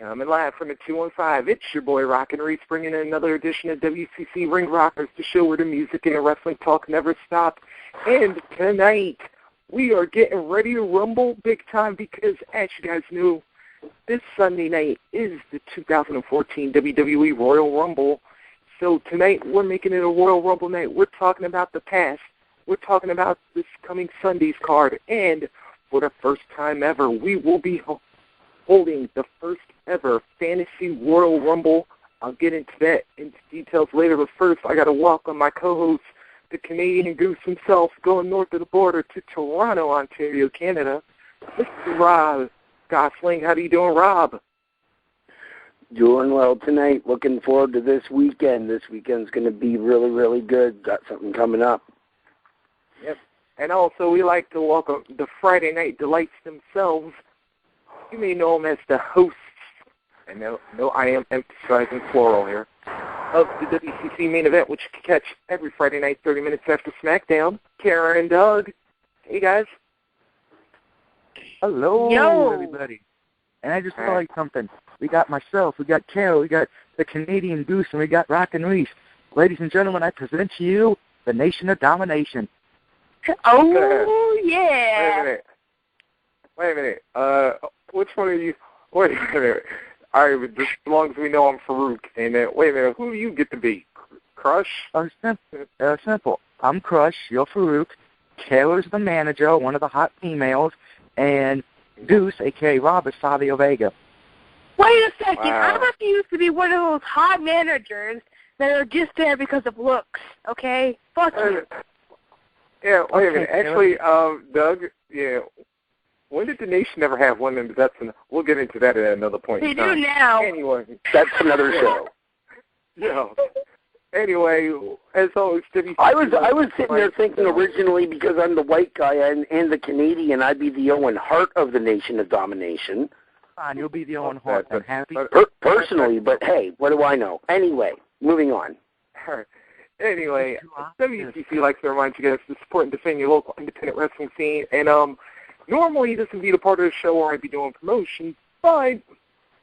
Coming live from the 215, it's your boy ROCKIIN REESE bringing in another edition of WCC Ring Rockers, the show where the music and the wrestling talk never stop. And tonight, we are getting ready to rumble big time because, as you guys know, this Sunday night is the 2014 WWE Royal Rumble. So tonight, we're making it a Royal Rumble night. We're talking about the past. We're talking about this coming Sunday's card. And for the first time ever, we will be holding the first ever Fantasy Royal Rumble. I'll get into that into details later, but first I got to welcome my co-host, the Canadian Goose himself, going north of the border to Toronto, Ontario, Canada, Mr. Rob Gosling. How are you doing, Rob? Doing well tonight. Looking forward to this weekend. This weekend's going to be really, really good. Got something coming up. Yep. And also we like to welcome the Friday Night Delights themselves. You may know them as the hosts, and no, I am emphasizing plural here, of the WCC main event, which you can catch every Friday night, 30 minutes after SmackDown. Kara and Doug. Hey, guys. Hello, everybody. And I just felt like something. We got myself, we got Kara, we got the Canadian Goose, and we got ROCKIIN REESE. Ladies and gentlemen, I present to you the Nation of Domination. Oh, yeah. Wait a minute. Which one are you? Wait a minute. All right, just as long as we know I'm Farouk. And wait a minute, who do you get to be? Crush? Simple. I'm Crush. You're Farouk. Kayla's the manager, one of the hot females, and Goose, a.k.a. Rob, is Savio Vega. Wait a second. Wow. I thought you used to be one of those hot managers that are just there because of looks, okay? Fuck you. Yeah, wait a minute. Actually, Doug, yeah, when did the Nation ever have one? And we'll get into that at another point. They do now. Anyway, that's another show. Yeah. Anyway, as always, I was sitting there thinking originally, because I'm the white guy and the Canadian, I'd be the Owen Hart of the Nation of Domination. Fine, you'll be the Owen Hart. I'm happy. Personally, but hey, what do I know? Anyway, moving on. All right. Anyway, WCC likes to remind you guys to support and defend your local independent wrestling scene. And normally this would be the part of the show where I'd be doing promotion, but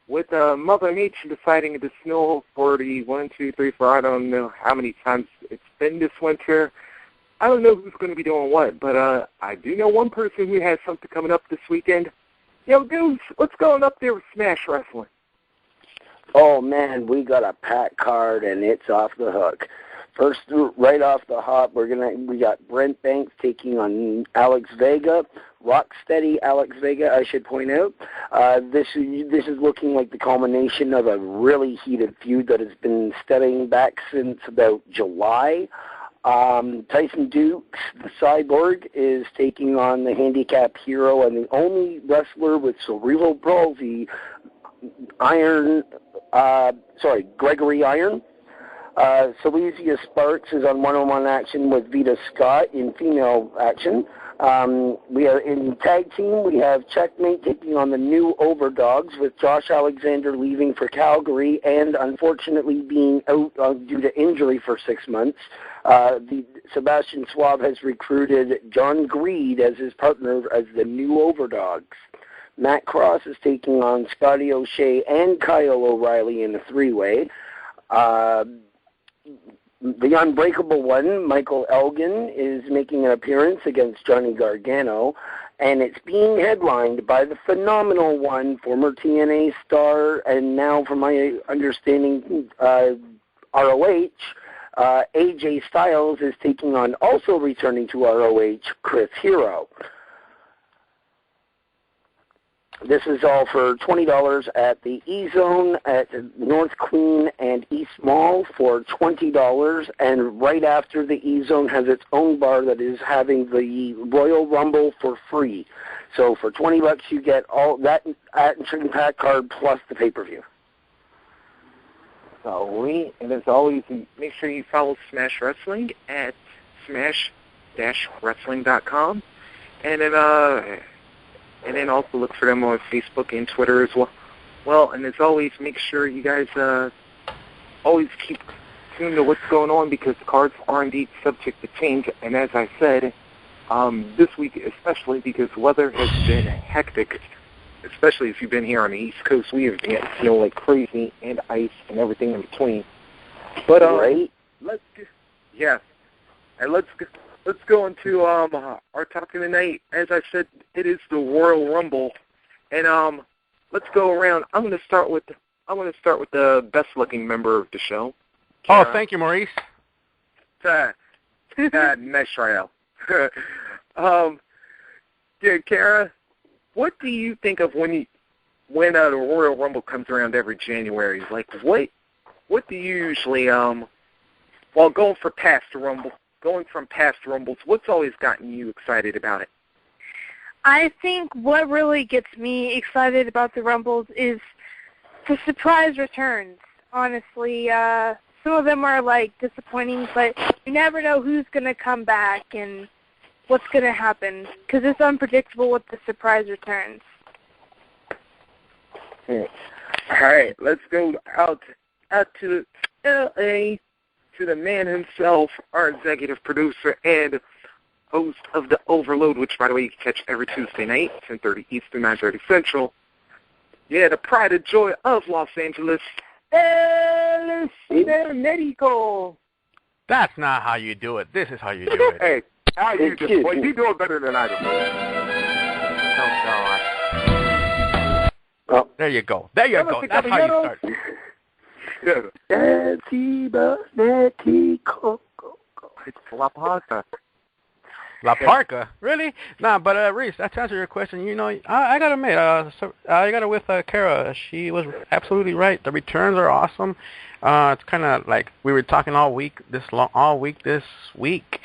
with Mother Nature deciding to snow for the 1, 2, 3, 4, I don't know how many times it's been this winter, I don't know who's going to be doing what, but I do know one person who has something coming up this weekend. Yo, Goose, what's going up there with Smash Wrestling? Oh, man, we got a packed card, and it's off the hook. First, right off the hop, we got Brent Banks taking on Alex Vega, Rocksteady Alex Vega, I should point out. This is looking like the culmination of a really heated feud that has been stepping back since about July. Tyson Dukes, the Cyborg, is taking on the handicap hero and the only wrestler with cerebral palsy, Gregory Iron. Silesia Sparks is on one-on-one action with Vita Scott in female action. We are in tag team. We have Checkmate taking on the New Overdogs with Josh Alexander leaving for Calgary and unfortunately being out due to injury for 6 months. Sebastian Schwab has recruited John Greed as his partner as the New Overdogs. Matt Cross is taking on Scotty O'Shea and Kyle O'Reilly in a three-way. The Unbreakable One, Michael Elgin, is making an appearance against Johnny Gargano, and it's being headlined by the phenomenal one, former TNA star, and now, from my understanding, ROH. AJ Styles is taking on, also returning to ROH, Chris Hero. This is all for $20 at the E-Zone at North Queen and East Mall for $20, and right after the E-Zone has its own bar that is having the Royal Rumble for free. So for $20 you get all that action pack card plus the pay-per-view. And as always, make sure you follow Smash Wrestling at smash-wrestling.com, and then also look for them on Facebook and Twitter as well. Well, and as always, make sure you guys always keep tuned to what's going on because the cards are indeed subject to change. And as I said, this week especially because weather has been hectic especially if you've been here on the East Coast, we have been getting snow like crazy and ice and everything in between. But right? Let's go into our topic tonight. As I said, it is the Royal Rumble, and let's go around. I'm going to start with the best looking member of the show. Kara. Oh, thank you, Maurice. Nice try out. Kara, what do you think of when the Royal Rumble comes around every January? Like, what do you usually going from past Rumbles, what's always gotten you excited about it? I think what really gets me excited about the Rumbles is the surprise returns. Honestly, some of them are like disappointing, but you never know who's going to come back and what's going to happen because it's unpredictable with the surprise returns. All right, let's go out to L.A. to the man himself, our executive producer and host of The Overload, which, by the way, you can catch every Tuesday night, 10:30 Eastern, 9:30 Central. Yeah, the pride and joy of Los Angeles, El.CIBERNETIco. That's not how you do it. This is how you do it. Hey, how you do? Boy, you do it better than I do. Oh, God. There you go. There you go. That's how you start. EL.CIBERNETIco. It's La Parca. La Parca? Really? Nah, but Reese, to answer your question, you know, I gotta admit, I got it with Kara. She was absolutely right. The returns are awesome. It's kind of like we were talking all week this week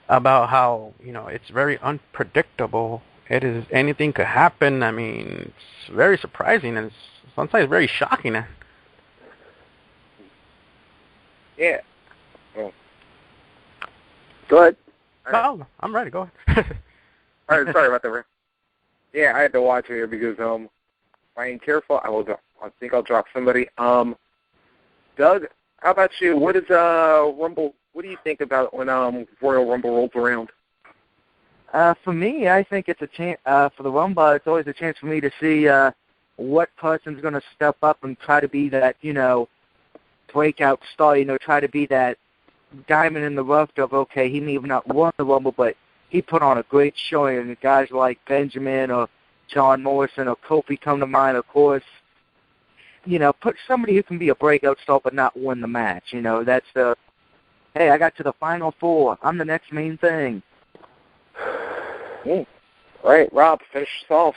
about how, you know, it's very unpredictable. It is, anything could happen. I mean, it's very surprising and it's sometimes very shocking. Yeah. Well. Go ahead. Oh, I'm ready. Go ahead. All right, sorry about that. Yeah, I had to watch it here because if I ain't careful, I think I'll drop somebody. Doug, how about you? What is Rumble? What do you think about when Royal Rumble rolls around? For me, I think it's a chance for the Rumble. It's always a chance for me to see what person's going to step up and try to be that, you know, breakout star. You know, try to be that diamond in the rough of, okay, he may have not won the Rumble, but he put on a great showing. And guys like Benjamin or John Morrison or Kofi come to mind, of course. You know, put somebody who can be a breakout star but not win the match. You know, that's the, hey, I got to the Final Four. I'm the next main thing. All right, Rob, finish us off.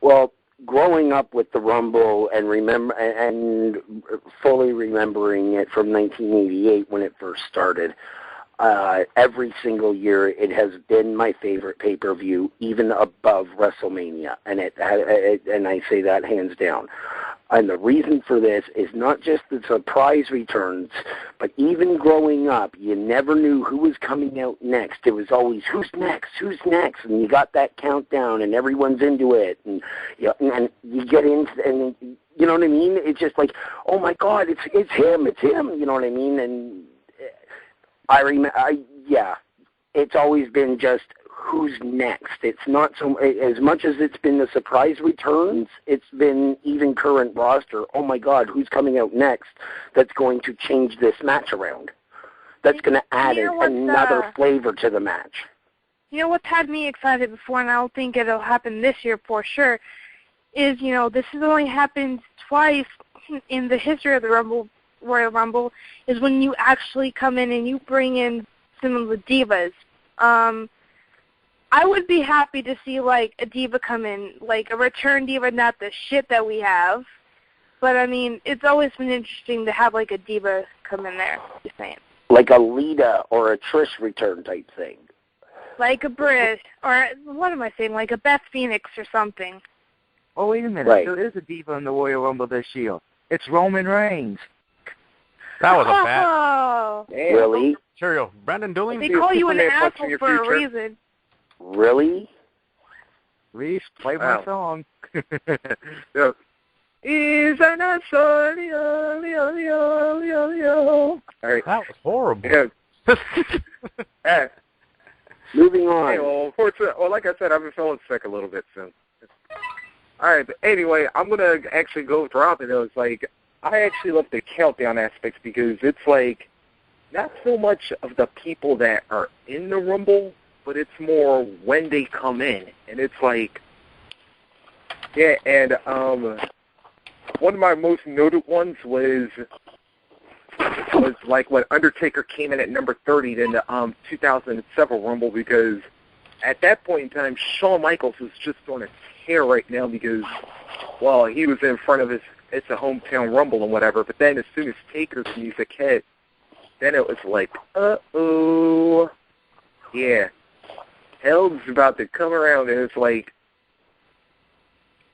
Well, growing up with the Rumble and fully remembering it from 1988 when it first started, every single year it has been my favorite pay-per-view, even above WrestleMania, and and I say that hands down. And the reason for this is not just the surprise returns, but even growing up, you never knew who was coming out next. It was always, who's next, and you got that countdown, and everyone's into it, and you get into, and you know what I mean? It's just like, oh my God, it's him, you know what I mean? And it's always been just, who's next? It's not so as much as it's been the surprise returns. It's been even current roster. Oh my God, who's coming out next? That's going to change this match around. That's going to add another flavor to the match. You know what's had me excited before, and I don't think it'll happen this year for sure, is, you know, this has only happened twice in the history of the Royal Rumble, is when you actually come in and you bring in some of the divas. I would be happy to see, like, a diva come in, like a return diva, not the shit that we have. But, I mean, it's always been interesting to have, like, a diva come in there, just saying. Like a Lita or a Trish return type thing. Like a Brit, or what am I saying, like a Beth Phoenix or something. Oh, wait a minute. Right. There is a diva in the Royal Rumble this year. It's Roman Reigns. That was a bad. Oh. Really? Cheerio. Brandon Dooley? They call you an asshole for a reason. Really? Reese, play my song. Yeah. Is an asshole. All right. That was horrible. Yeah. Moving on. Hey, well, like I said, I've been feeling sick a little bit soon. All right, but anyway, I'm going to actually go with Robin. It was like, I actually love the countdown aspects because it's like, not so much of the people that are in the Rumble, but it's more when they come in. And it's like, yeah, and one of my most noted ones was like when Undertaker came in at number 30 in the 2007 Rumble, because at that point in time, Shawn Michaels was just on a tear right now because, well, he was in front of it's a hometown Rumble and whatever, but then as soon as Taker's music hit, then it was like, uh-oh, yeah, hell's about to come around, and it's like,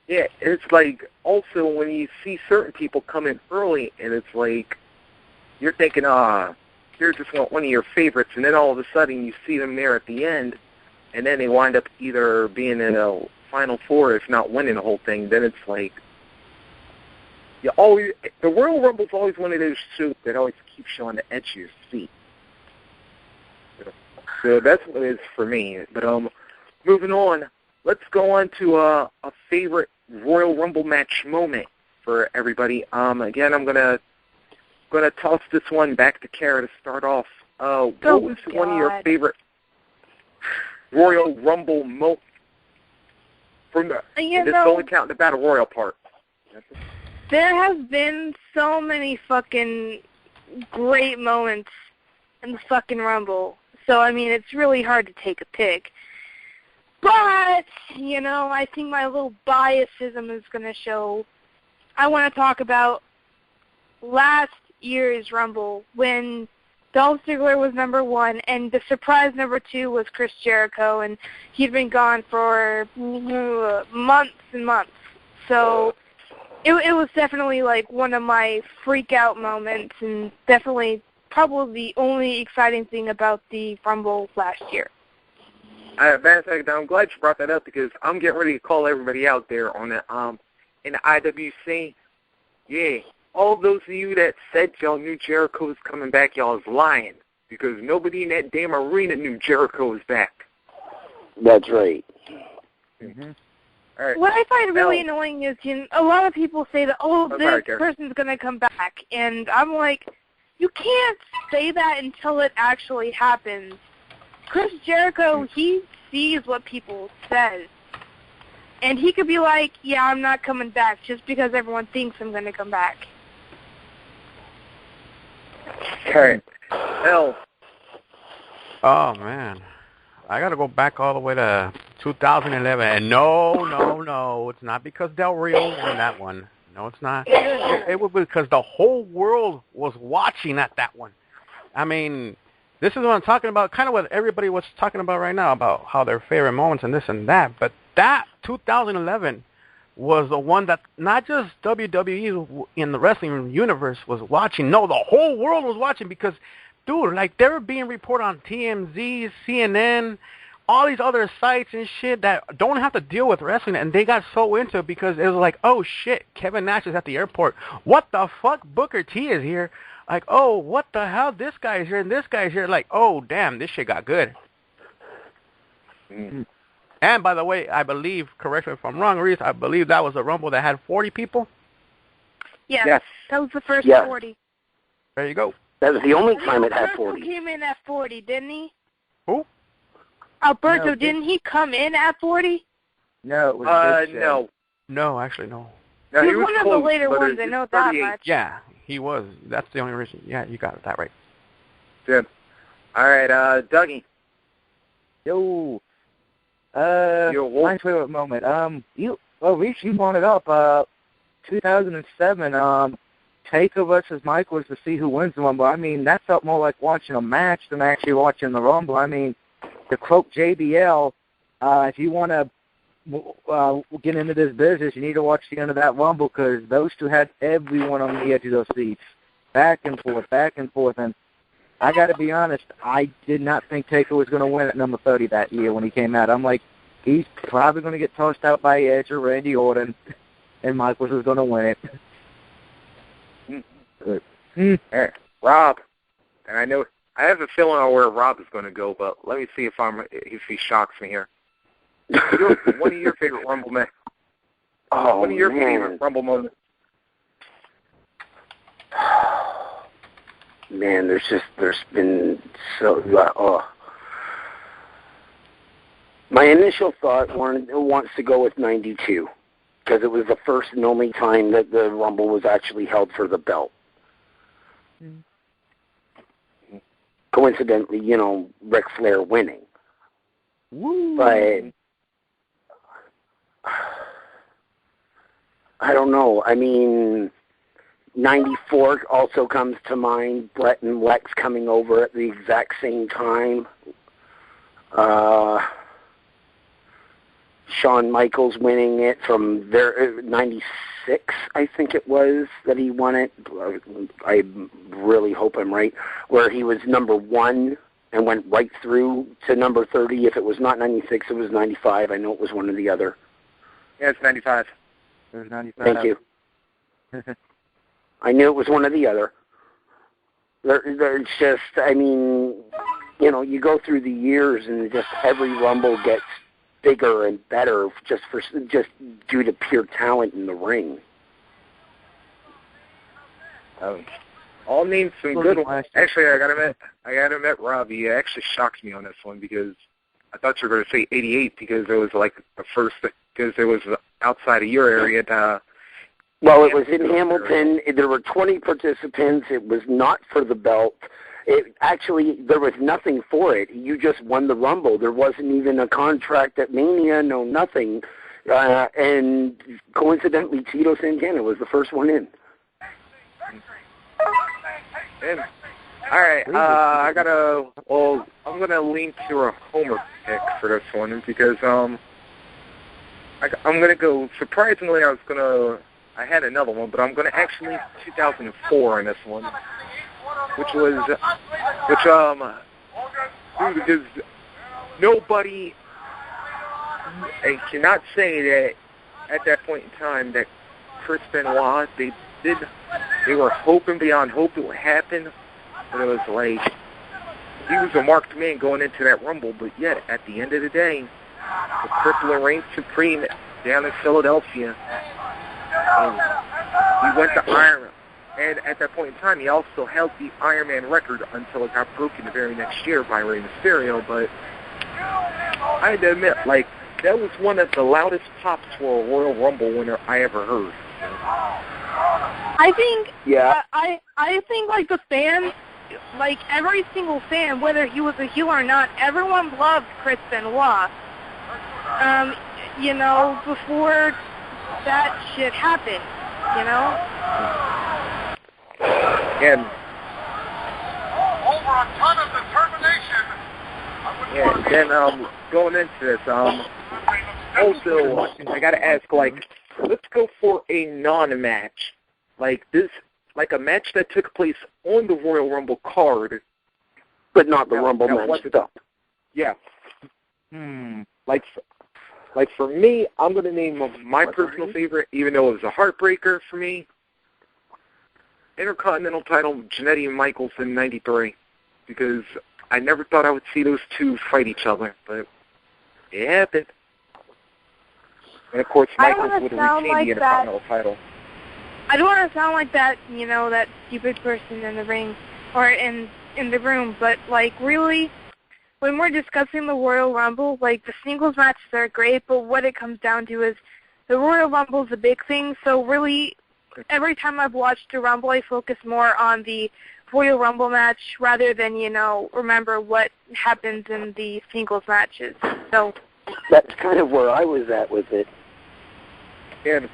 yeah, it's like also when you see certain people come in early, and it's like, you're thinking, you're just one of your favorites, and then all of a sudden you see them there at the end, and then they wind up either being in a Final Four, if not winning the whole thing. Then it's like, the Royal Rumble's always one of those shows that always keeps you on the edge of your seat. So that's what it is for me. But moving on, let's go on to a favorite Royal Rumble match moment for everybody. Again, I'm gonna toss this one back to Kara to start off. What was one of your favorite Royal Rumble moments? From the, this only count the Battle Royal part. There has been so many fucking great moments in the fucking Rumble. So, I mean, it's really hard to take a pick. But, you know, I think my little biasism is going to show. I want to talk about last year's Rumble when Dolph Ziggler was number 1, and the surprise number 2 was Chris Jericho, and he'd been gone for months and months. So it was definitely like one of my freak-out moments, and definitely probably the only exciting thing about the Rumble last year. Matter of fact, I'm glad you brought that up because I'm getting ready to call everybody out there on the in the IWC. Yeah. All those of you that said y'all knew Jericho was coming back, y'all is lying because nobody in that damn arena knew Jericho was back. That's right. Mm-hmm. All right. What I find really annoying is a lot of people say that, this person's going to come back, and I'm like, you can't say that until it actually happens. Chris Jericho, he sees what people say, and he could be like, yeah, I'm not coming back just because everyone thinks I'm going to come back. Okay. Hell. Oh, man. I got to go back all the way to 2011. And no, it's not because Del Rio won that one. No, it's not. It was because the whole world was watching at that one. I mean, this is what I'm talking about, kind of what everybody was talking about right now, about how their favorite moments and this and that. But that 2011 was the one that not just WWE in the wrestling universe was watching. No, the whole world was watching because, dude, like they were being reported on TMZ, CNN, all these other sites and shit that don't have to deal with wrestling, and they got so into it because it was like, oh shit, Kevin Nash is at the airport. What the fuck, Booker T is here. Like, oh, what the hell, this guy is here and this guy is here. Like, oh, damn, this shit got good. Mm-hmm. And, by the way, I believe, correct me if I'm wrong, Reese, I believe that was a Rumble that had 40 people? Yeah, yes. That was the first 40. There you go. That was the only time it had 40. Alberto came in at 40, didn't he? Who? Alberto, No, didn't he come in at 40? No, it was no. No, actually, no. No, he was was one of the later ones, I know that much. Yeah, he was. That's the only reason. Yeah, you got that right. Good. All right, Dougie. Yo. My favorite moment. Reese, you brought it up. 2007, Taker versus Mike was to see who wins the Rumble. I mean, that felt more like watching a match than actually watching the Rumble. I mean, to quote JBL, if you want to get into this business, you need to watch the end of that Rumble because those two had everyone on the edge of those seats. Back and forth. And I got to be honest, I did not think Taker was going to win at number 30 that year when he came out. I'm like, he's probably going to get tossed out by Edge or Randy Orton, and Michaels was going to win it. Good. Rob, and I know I have a feeling on where Rob is going to go, but let me see if he shocks me here. One of your favorite Rumble men. Oh, one of your man. favorite Rumble moments. Man, there's been so. My initial thought wants to go with 92 because it was the first and only time that the Rumble was actually held for the belt. Coincidentally, Ric Flair winning. Woo. But I don't know. I mean, 94 also comes to mind. Brett and Lex coming over at the exact same time. Shawn Michaels winning it from 96, I think it was, that he won it. I really hope I'm right. Where he was number 1 and went right through to number 30. If it was not 96, it was 95. I know it was one or the other. Yeah, it's 95. It was 95. Thank you. I knew it was one or the other. There's just, I mean, you go through the years and just every Rumble gets bigger and better just due to pure talent in the ring. I'll name some good ones. Actually, I gotta admit, Rob, you actually shocked me on this one because I thought you were going to say 88 because it was like the first, because it was outside of your area. Well, it was in Hamilton. There were 20 participants. It was not for the belt. There was nothing for it. You just won the Rumble. There wasn't even a contract at Mania, no nothing. And coincidentally, Tito Santana was the first one in. All right, I'm gonna lean to a Homer pick for this one because I'm gonna go. Surprisingly, I had another one, but I'm gonna actually lean 2004 in this one, because nobody cannot say that at that point in time that Chris Benoit, they were hoping beyond hope it would happen, but it was like he was a marked man going into that Rumble, but yet at the end of the day, the crippler reigned supreme down in Philadelphia, and he went to Iron Man. And at that point in time, he also held the Iron Man record until it got broken the very next year by Rey Mysterio. But I had to admit, that was one of the loudest pops for a Royal Rumble winner I ever heard. I think, yeah. I think the fans, every single fan, whether he was a heel or not, everyone loved Chris Benoit. Before that shit happened, And over a ton of determination. yeah, then going into this, also I gotta ask, let's go for a non-match, a match that took place on the Royal Rumble card, but not the Rumble match. Yeah. For me, I'm gonna name my personal favorite, even though it was a heartbreaker for me. Intercontinental title, Jannetty and Michaels in 93, because I never thought I would see those two fight each other, but it happened. And of course, Michaels would have retained the Intercontinental title. I don't want to sound like that, that stupid person in the ring or in the room, but really, when we're discussing the Royal Rumble, the singles matches are great, but what it comes down to is the Royal Rumble is a big thing, so really, every time I've watched a Rumble, I focus more on the Royal Rumble match rather than, remember what happens in the singles matches. So that's kind of where I was at with it. And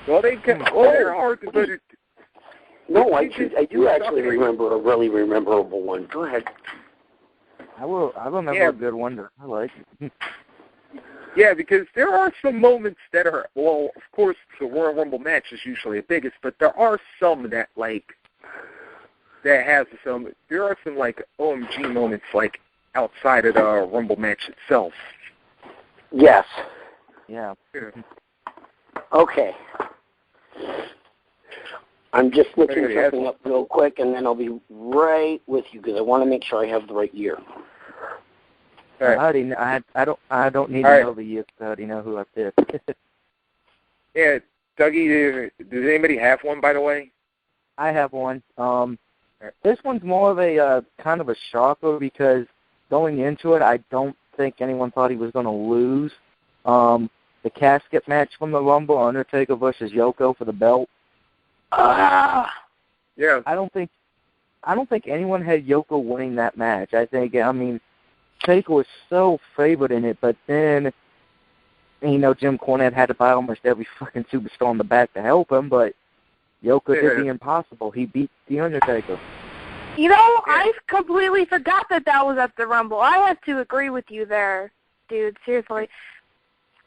they're hard to put it. No, I do actually remember a really memorable one. Go ahead. I remember a good one that I like. Yeah, because there are some moments that are, of course, the Royal Rumble match is usually the biggest, but there are some that, there are some, OMG moments, outside of the Rumble match itself. Yes. Yeah. Okay. I'm just looking something up real quick, and then I'll be right with you because I want to make sure I have the right year. Right. I don't need to know the year. I already know who I picked. Yeah, Dougie, does anybody have one, by the way? I have one. This one's more of a kind of a shocker because going into it, I don't think anyone thought he was going to lose. The casket match from the Rumble, Undertaker versus Yoko for the belt. Yeah. I don't think anyone had Yoko winning that match. Taker was so favored in it, but then, Jim Cornette had to buy almost every fucking superstar on the back to help him, but Yoko did the impossible. He beat The Undertaker. I completely forgot that was at the Rumble. I have to agree with you there, dude, seriously.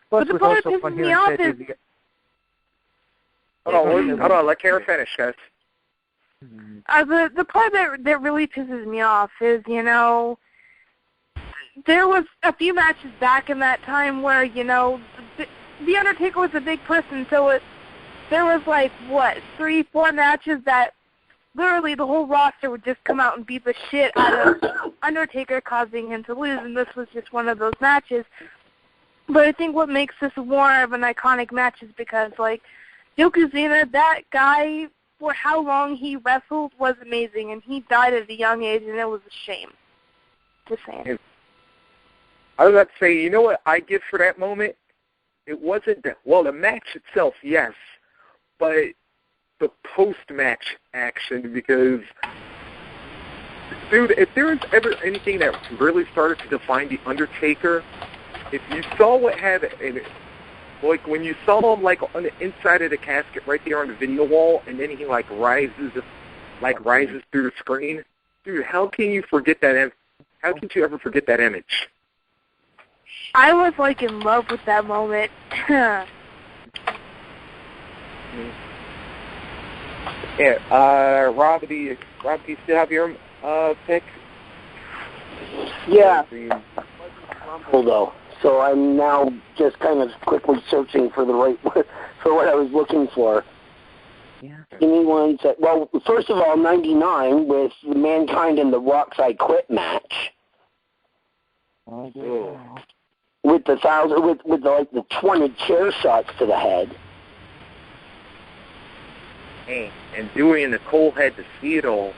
Plus, but the part that pisses me off is... Hold on, let Kara finish, guys. The part that really pisses me off is, there was a few matches back in that time where, the Undertaker was a big person, so there was 3-4 matches that literally the whole roster would just come out and beat the shit out of Undertaker, causing him to lose, and this was just one of those matches. But I think what makes this more of an iconic match is because, Yokozuna, that guy, for how long he wrestled, was amazing, and he died at a young age, and it was a shame. Just saying. I was about to say, you know what I give for that moment? It wasn't the match itself, yes, but the post-match action, because, dude, if there was ever anything that really started to define The Undertaker, if you saw what happened, when you saw him, on the inside of the casket right there on the video wall, and then he, rises through the screen, dude, how can you forget that? How could you ever forget that image? I was, in love with that moment. Yeah, Rob, do you still have your pick? Yeah. Although, so I'm now just kind of quickly searching for for what I was looking for. Yeah. Give me one sec. Well, first of all, 99 with Mankind and the Rock's I Quit match. Oh. With the 20 chair shots to the head. Hey, and Dewey and Nicole had to see it all.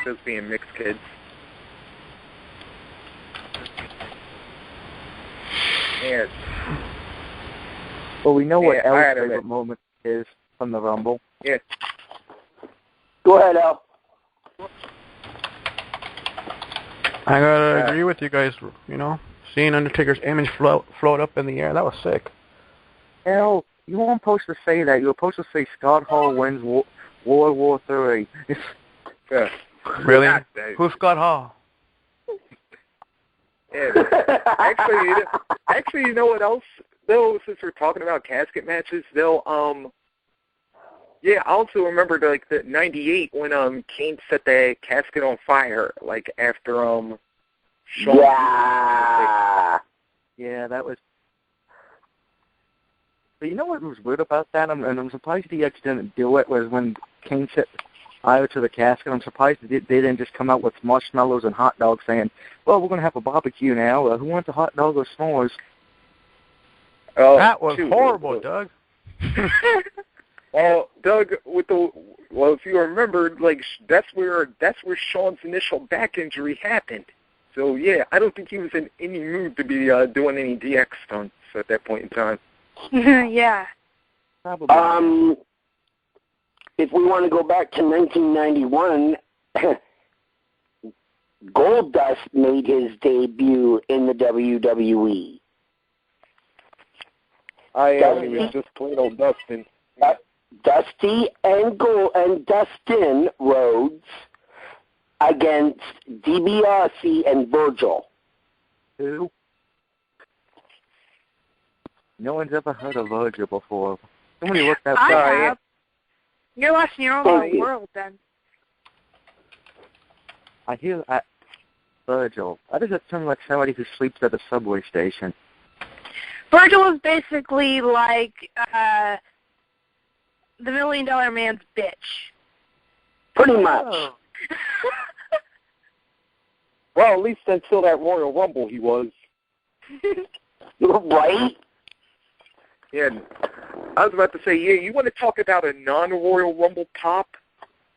Those being mixed kids. Yes. Well, we know what El's favorite moment is from the Rumble. Yeah. Go ahead, Al. I gotta agree with you guys, seeing Undertaker's image float up in the air, that was sick. Hell, you weren't supposed to say that. You were supposed to say Scott Hall wins World War III. Yeah. Really? Who's Scott Hall? Yeah. Actually, you know what else? Though, since we're talking about casket matches, I also remember the 98 when Kane set the casket on fire, after Shawn. Yeah, that was. But you know what was weird about that? I'm surprised he actually didn't do it. Was when Kane set fire to the casket. I'm surprised they didn't just come out with marshmallows and hot dogs, saying, "Well, we're going to have a barbecue now. Who wants a hot dog or s'mores?" Oh, that was horrible, Doug. Well, Doug, if you remember, that's where Shawn's initial back injury happened. So yeah, I don't think he was in any mood to be doing any DX stunts at that point in time. Yeah. Probably. If we want to go back to 1991, Goldust made his debut in the WWE. He was just plain old Dustin. Dusty and Dustin Rhodes against DiBiase and Virgil. Who? No one's ever heard of Virgil before. Somebody look that I up. have. You're watching your own little world, then. I hear Virgil. Why does it sound like somebody who sleeps at a subway station? Virgil is basically like the $1 Million Man's bitch. Pretty much. Oh. Well, at least until that Royal Rumble he was. Right? Yeah, I was about to say, yeah, you want to talk about a non-Royal Rumble pop?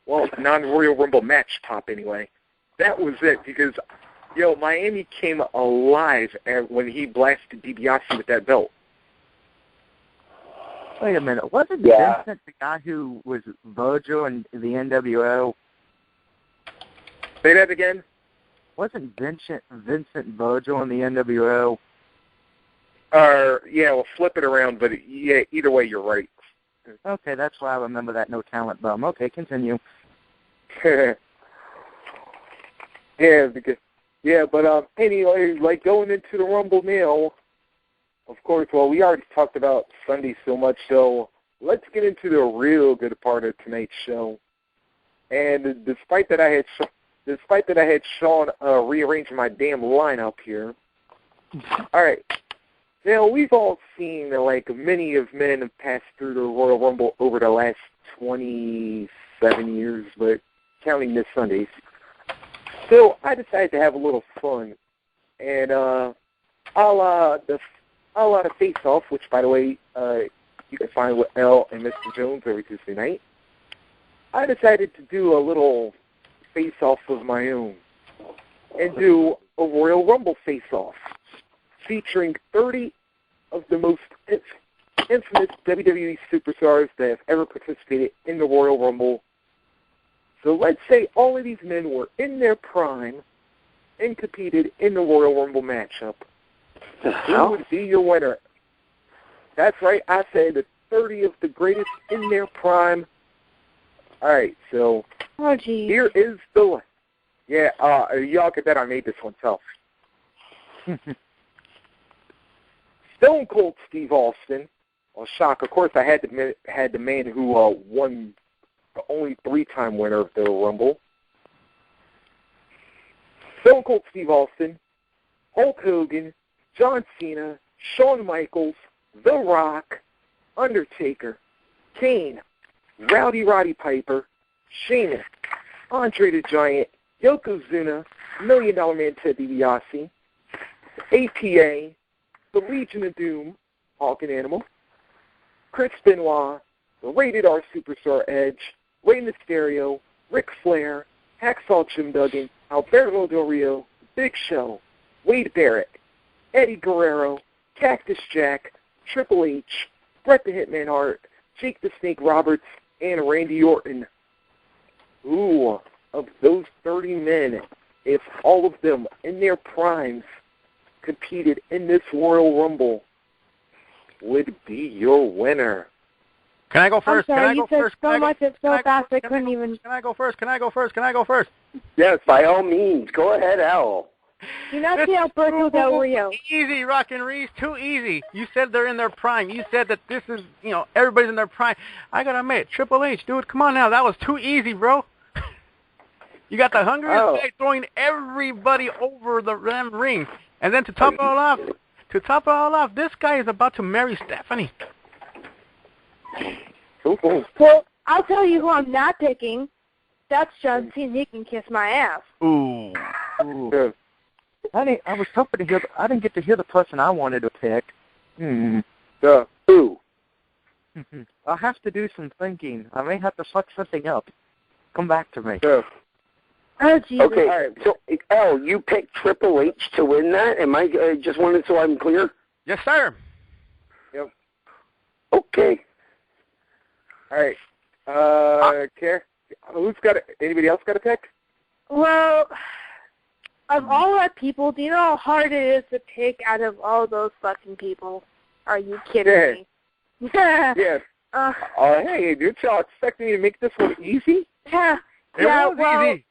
Well, non-Royal Rumble match pop, anyway. That was it, because, Miami came alive when he blasted DiBiase with that belt. Wait a minute. Wasn't Vincent the guy who was Virgil in the NWO? Say that again? Wasn't Vincent Virgil in the NWO? Yeah, we'll flip it around, but yeah, either way, you're right. Okay, that's why I remember that no talent bum. Okay, continue. But anyway, like going into the Rumble now, of course, well, we already talked about Sunday so much, so let's get into the real good part of tonight's show. And despite that I had Sean rearrange my damn lineup here, all right. Now, we've all seen, like, many of men have passed through the Royal Rumble over the last 27 years, but counting this Sundays. So I decided to have a little fun. And a la the Face-Off, which, by the way, you can find with Elle and Mr. Jones every Tuesday night, I decided to do a little Face-Off of my own and do a Royal Rumble Face-Off, featuring 30 of the most infamous WWE superstars that have ever participated in the Royal Rumble. So let's say all of these men were in their prime and competed in the Royal Rumble matchup. Who would be your winner? That's right, I said the 30 of the greatest in their prime. All right, so here is the one. Yeah, y'all can bet I made this one tough. Stone Cold Steve Austin. Well, shock. Of course, I had the man who won the only 3-time winner of the Rumble. Stone Cold Steve Austin, Hulk Hogan, John Cena, Shawn Michaels, The Rock, Undertaker, Kane, Roddy Piper, Sheamus, Andre the Giant, Yokozuna, $1 Million Man Ted DiBiase, APA, the Legion of Doom, Hawk and Animal, Chris Benoit, the Rated R Superstar Edge, Rey Mysterio, Ric Flair, Hacksaw Jim Duggan, Alberto Del Rio, Big Show, Wade Barrett, Eddie Guerrero, Cactus Jack, Triple H, Bret the Hitman Hart, Jake the Snake Roberts, and Randy Orton. Ooh, of those 30 men, if all of them in their primes competed in this Royal Rumble, would be your winner? Can I go first? I'm sorry, Can I go first? so much it's so fast I couldn't even... Can I go first? Can I go first? Can I go first? Yes, by all means. Go ahead, Al. Do not see Alberto Del Rio. Easy, Rockin' Reese. Too easy. You said they're in their prime. You said that this is, everybody's in their prime. I got to admit, Triple H, dude, come on now. That was too easy, bro. You got the hungriest guy throwing everybody over the ring. And then to top it all off, this guy is about to marry Stephanie. Well, I'll tell you who I'm not picking. That's John Cena. He can kiss my ass. Ooh. I was hoping to hear. I didn't get to hear the person I wanted to pick. Who? I'll have to do some thinking. I may have to fuck something up. Come back to me. Oh, Jesus. Okay, all right. So, Al, you picked Triple H to win that? Am I just wanted so I'm clear? Yes, sir. Yep. Okay. All right. Care? Anybody else got a pick? Well, of all our people, do you know how hard it is to pick out of all those fucking people? Are you kidding me? Yeah. Hey, dude, y'all expecting me to make this one easy? Yeah. It was easy.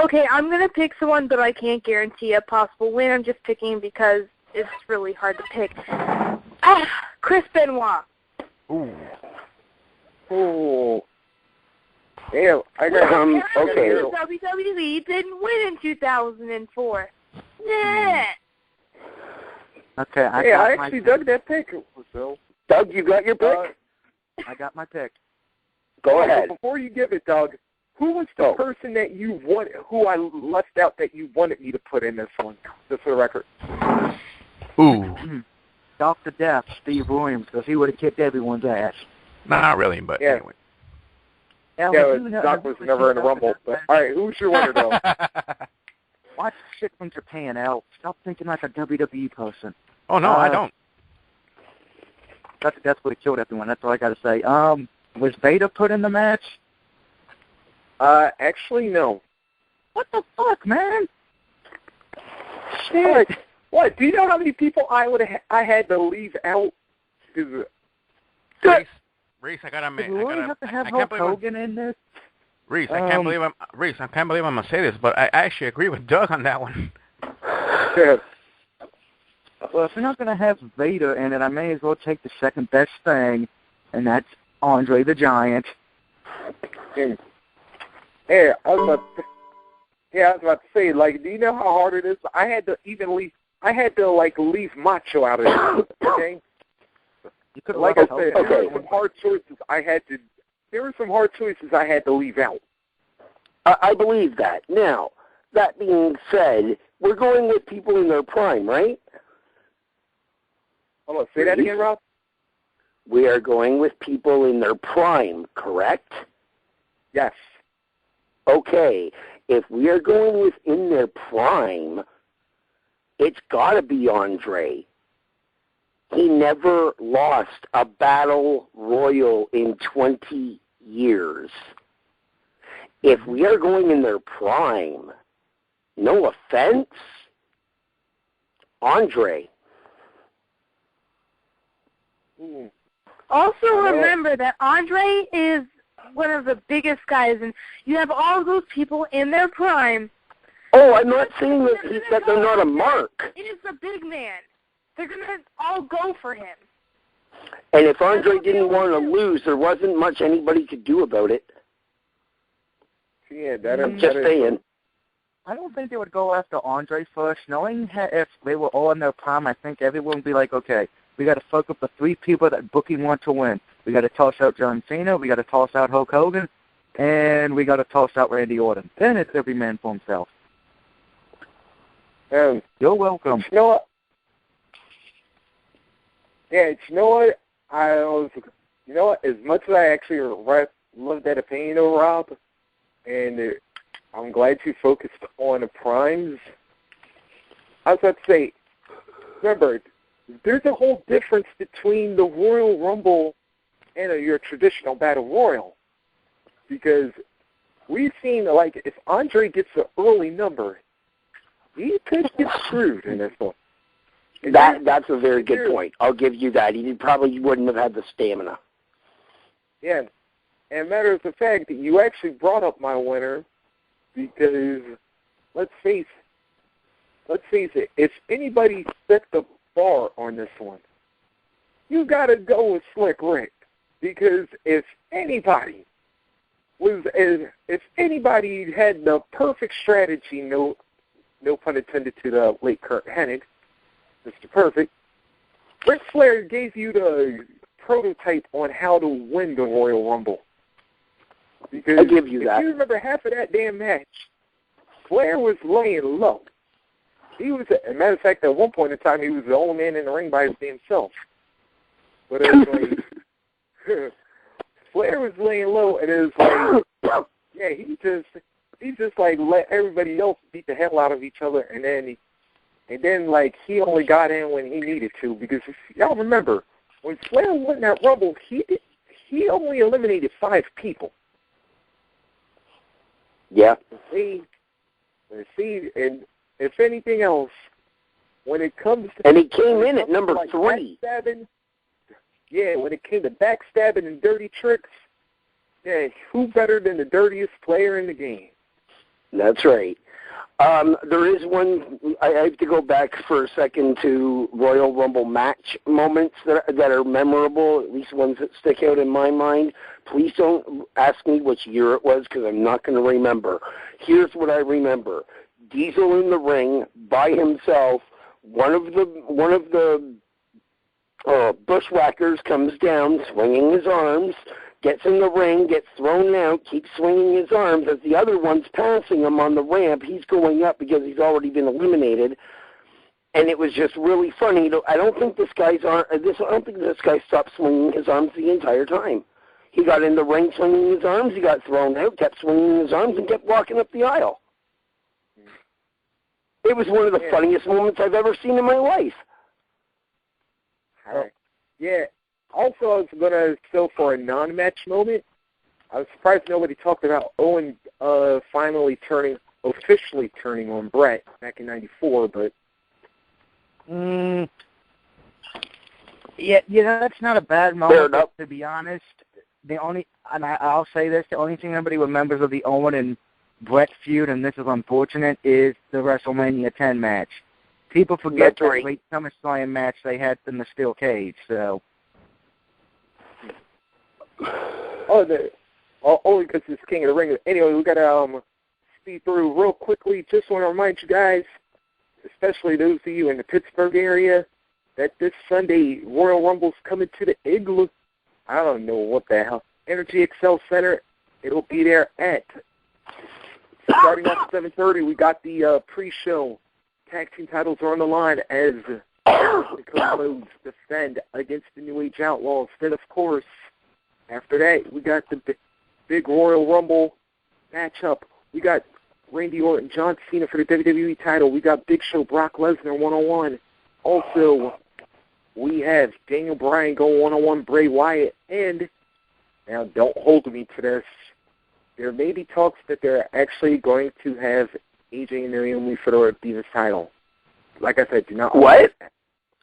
Okay, I'm going to pick someone, but I can't guarantee a possible win. I'm just picking because it's really hard to pick. Chris Benoit. Ooh. Oh. Damn, I got okay. WWE didn't win in 2004. Yeah. Okay, I actually dug that pick. So, Doug, you got your pick? I got my pick. Go ahead. Before you give it, Doug, who was the person that you wanted, who I left out that you wanted me to put in this one, just for the record? Ooh. Dr. Death, Steve Williams, because he would have kicked everyone's ass. Not really, but anyway. Doc was never in the Rumble. But, all right, who's your winner, though? Watch shit from Japan, Al. Stop thinking like a WWE person. Oh, no, I don't. Dr. Death would have killed everyone. That's all I got to say. Was Vader put in the match? Actually, no. What the fuck, man? Shit. What? Do you know how many people I had to leave out? Reese, I gotta admit, Do we really have to have Hulk Hogan in this? Reese, I can't believe I'm gonna say this, but I actually agree with Doug on that one. Yeah. Well, if you're not gonna have Vader in it, I may as well take the second best thing, and that's Andre the Giant. Yeah, I was about to say, like, do you know how hard it is? I had to leave Macho out of it. Okay. You could like I said, there were some hard choices I had to leave out. I believe that. Now, that being said, we're going with people in their prime, right? Hold on, say that again, Rob? We are going with people in their prime, correct? Yes. Okay, if we are going with in their prime, it's got to be Andre. He never lost a battle royal in 20 years. If we are going in their prime, no offense, Andre. Also remember that Andre is one of the biggest guys, and you have all those people in their prime. Oh, I'm not saying that they're not a mark. It is a big man. They're going to all go for him. And if Andre didn't want to lose, there wasn't much anybody could do about it. Yeah, Just saying. I don't think they would go after Andre first. Knowing if they were all in their prime, I think everyone would be like, okay, we got to fuck up the three people that booking want to win. We got to toss out John Cena, we got to toss out Hulk Hogan, and we got to toss out Randy Orton. Then it's every man for himself. You're welcome. You know what? Yeah, you know what? As much as I actually love that opinion, Rob, and I'm glad you focused on the primes. I was about to say, remember, there's a whole difference between the Royal Rumble and your traditional Battle Royal. Because we've seen, like, if Andre gets an early number, he could get screwed in this one. That's a very good point. I'll give you that. He probably wouldn't have had the stamina. Yeah. And matter of the fact that you actually brought up my winner because, let's face it, if anybody set the bar on this one, you got to go with Slick Rick. Because if anybody had the perfect strategy, no pun intended to the late Kurt Hennig, Mr. Perfect, Ric Flair gave you the prototype on how to win the Royal Rumble. Because I give you that. If you remember half of that damn match, Flair was laying low. He was, as a matter of fact, at one point in time, he was the only man in the ring by his damn self. But it was like, Flair was laying low, and it was like, yeah, he just like let everybody else beat the hell out of each other, and then like he only got in when he needed to. Because if y'all remember, when Flair won that Rumble, he only eliminated 5 people. Yeah. See, and if anything else, when it comes to... And he came in at number 3. Yeah, when it came to backstabbing and dirty tricks, yeah, who better than the dirtiest player in the game? That's right. There is one, I have to go back for a second to Royal Rumble match moments that are memorable, at least ones that stick out in my mind. Please don't ask me which year it was because I'm not going to remember. Here's what I remember. Diesel in the ring by himself one of the bushwhackers comes down, swinging his arms, gets in the ring, gets thrown out, keeps swinging his arms. As the other one's passing him on the ramp, he's going up because he's already been eliminated. And it was just really funny. I don't think this guy stopped swinging his arms the entire time. He got in the ring swinging his arms, he got thrown out, kept swinging his arms, and kept walking up the aisle. It was one of the funniest moments I've ever seen in my life. All right. Yeah. Also, I was going to go for a non-match moment. I was surprised nobody talked about Owen finally officially turning on Brett back in '94, but... Yeah, that's not a bad moment, to be honest. I'll say this, the only thing nobody remembers of the Owen and Brett feud, and this is unfortunate, is the WrestleMania 10 match. People forget that great SummerSlam match they had in the steel cage, so... Only because it's King of the Ring. Anyway, we got to speed through real quickly. Just want to remind you guys, especially those of you in the Pittsburgh area, that this Sunday, Royal Rumble's coming to the Igloo. I don't know what the hell. Energy Excel Center. It'll be there at, starting off at 7:30, we got the pre-show. Tag team titles are on the line as the Codes defend against the New Age Outlaws. Then, of course, after that, we got the big Royal Rumble matchup. We got Randy Orton, John Cena for the WWE title. We got Big Show, Brock Lesnar one-on-one. Also, we have Daniel Bryan going one-on-one, Bray Wyatt. And, now don't hold me to this, there may be talks that they're actually going to have AJ and Naomi for the Divas title. Like I said, do not... What?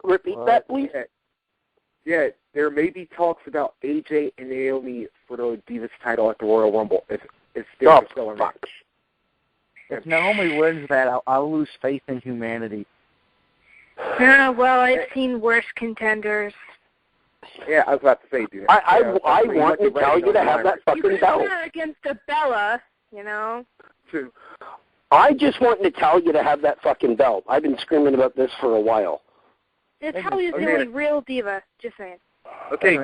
Repeat that, please. Yeah, there may be talks about AJ and Naomi for the Divas title at the Royal Rumble. If they're still a match. If Naomi wins that, I'll lose faith in humanity. Well, I've seen worse contenders. Yeah, I was about to say, dude. I want to tell you to have that fucking belt. You could against a Bella, you know. True. I just want to tell you to have that fucking belt. I've been screaming about this for a while. It's how he's the only real diva, just saying. Okay,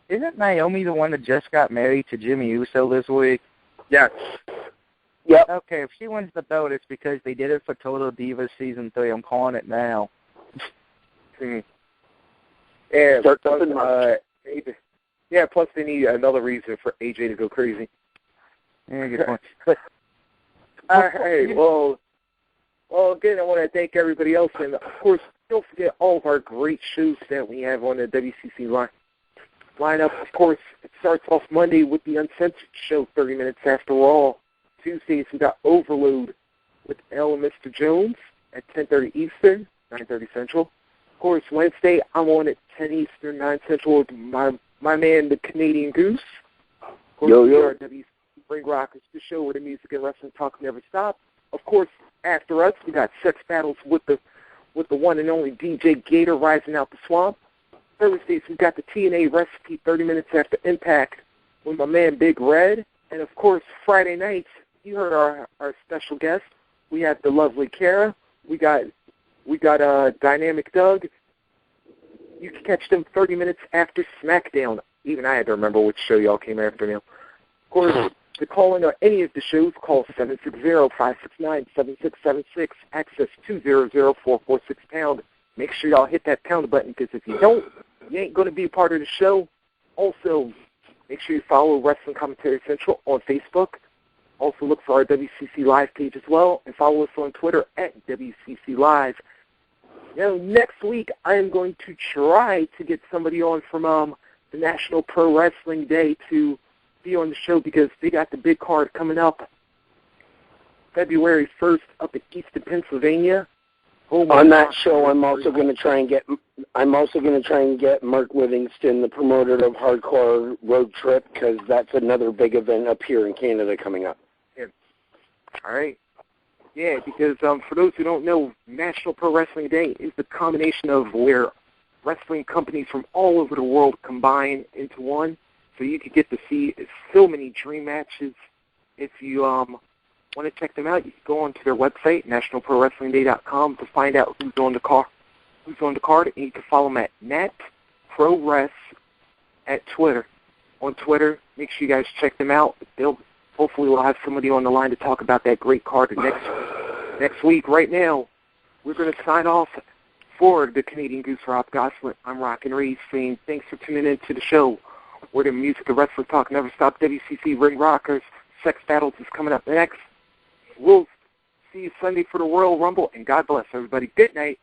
Isn't Naomi the one that just got married to Jimmy Uso this week? Yes. Yep. Okay, if she wins the belt, it's because they did it for Total Divas Season 3. I'm calling it now. And Start plus, something March. plus they need another reason for AJ to go crazy. Yeah, good point. But, all right, well, again, I want to thank everybody else, and of course, don't forget all of our great shows that we have on the WCC lineup. Of course, it starts off Monday with the Uncensored Show, 30 minutes after Raw. Tuesdays, we got Overload with Elle and Mr. Jones at 10:30 Eastern, 9:30 Central. Of course, Wednesday, I'm on at 10 Eastern, 9 Central with my man, the Canadian Goose. Of course, we are WCC Ring Rockers, the show where the music and wrestling talk never stop. Of course, after us, we got Sex Battles with the one and only DJ Gator rising out the swamp. Thursdays, we got the TNA Recipe 30 minutes after Impact with my man Big Red. And, of course, Friday nights, you heard our special guest. We have the lovely Kara. We got Dynamic Doug. You can catch them 30 minutes after SmackDown. Even I had to remember which show y'all came after now. Of course, to call in on any of the shows, call 760-569-7676, access 200-446-pound. Make sure y'all hit that pound button, because if you don't, you ain't going to be a part of the show. Also, make sure you follow Wrestling Commentary Central on Facebook. Also look for our WCC Live page as well, and follow us on Twitter at WCC Live. Now, next week, I am going to try to get somebody on from the National Pro Wrestling Day to be on the show, because they got the big card coming up February 1st up in Easton, Pennsylvania. On that show, I'm also going to try and get Mark Livingston, the promoter of Hardcore Road Trip, because that's another big event up here in Canada coming up. Yeah. All right. Yeah, because for those who don't know, National Pro Wrestling Day is the combination of where wrestling companies from all over the world combine into one. So you could get to see so many dream matches if you Want to check them out, you can go onto their website, nationalprowrestlingday.com, to find out who's on the card. And you can follow them at NatProRes at Twitter. On Twitter, make sure you guys check them out. Hopefully we'll have somebody on the line to talk about that great card next week. Right now, we're going to sign off for the Canadian Goose Rob Gosselin. I'm ROCKIIN REESE saying thanks for tuning in to the show where the music and wrestling talk never stop. WCC Ring Rockers, Sex Battles is coming up next. We'll see you Sunday for the Royal Rumble, and God bless everybody. Good night.